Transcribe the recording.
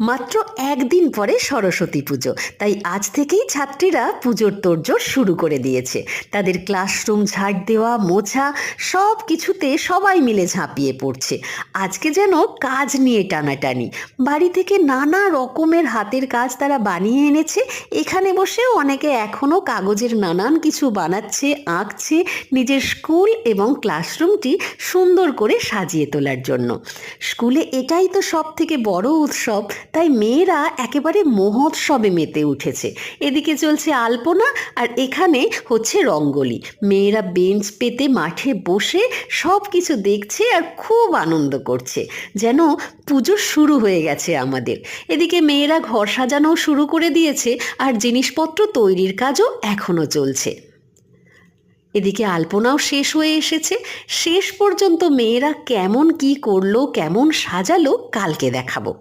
মাত্র একদিন পরে সরস্বতী পুজো, তাই আজ থেকেই ছাত্রীরা পুজোর তোড়জোড় শুরু করে দিয়েছে। তাদের ক্লাসরুম ঝাড় দেওয়া, মোছা, সব কিছুতে সবাই মিলে ঝাঁপিয়ে পড়ছে। আজকে যেন কাজ নিয়ে টানাটানি। বাড়ি থেকে নানা রকমের হাতের কাজ তারা বানিয়ে এনেছে। এখানে বসেও অনেকে এখনও কাগজের নানান কিছু বানাচ্ছে, আঁকছে, নিজের স্কুল এবং ক্লাসরুমটি সুন্দর করে সাজিয়ে তোলার জন্য। স্কুলে এটাই তো সব থেকে বড় উৎসব, তাই মেয়েরা একেবারে মহোৎসবে মেতে উঠেছে। এদিকে চলছে আলপনা, আর এখানে হচ্ছে রঙ্গোলি। মেয়েরা বেঞ্চ পেতে মাঠে বসে সব কিছু দেখছে আর খুব আনন্দ করছে, যেন পুজো শুরু হয়ে গেছে আমাদের। এদিকে মেয়েরা ঘর সাজানোও শুরু করে দিয়েছে, আর জিনিসপত্র তৈরির কাজও এখনও চলছে। এদিকে আলপনাও শেষ হয়ে এসেছে। শেষ পর্যন্ত মেয়েরা কেমন কি করলো, কেমন সাজালো, কালকে দেখাবো।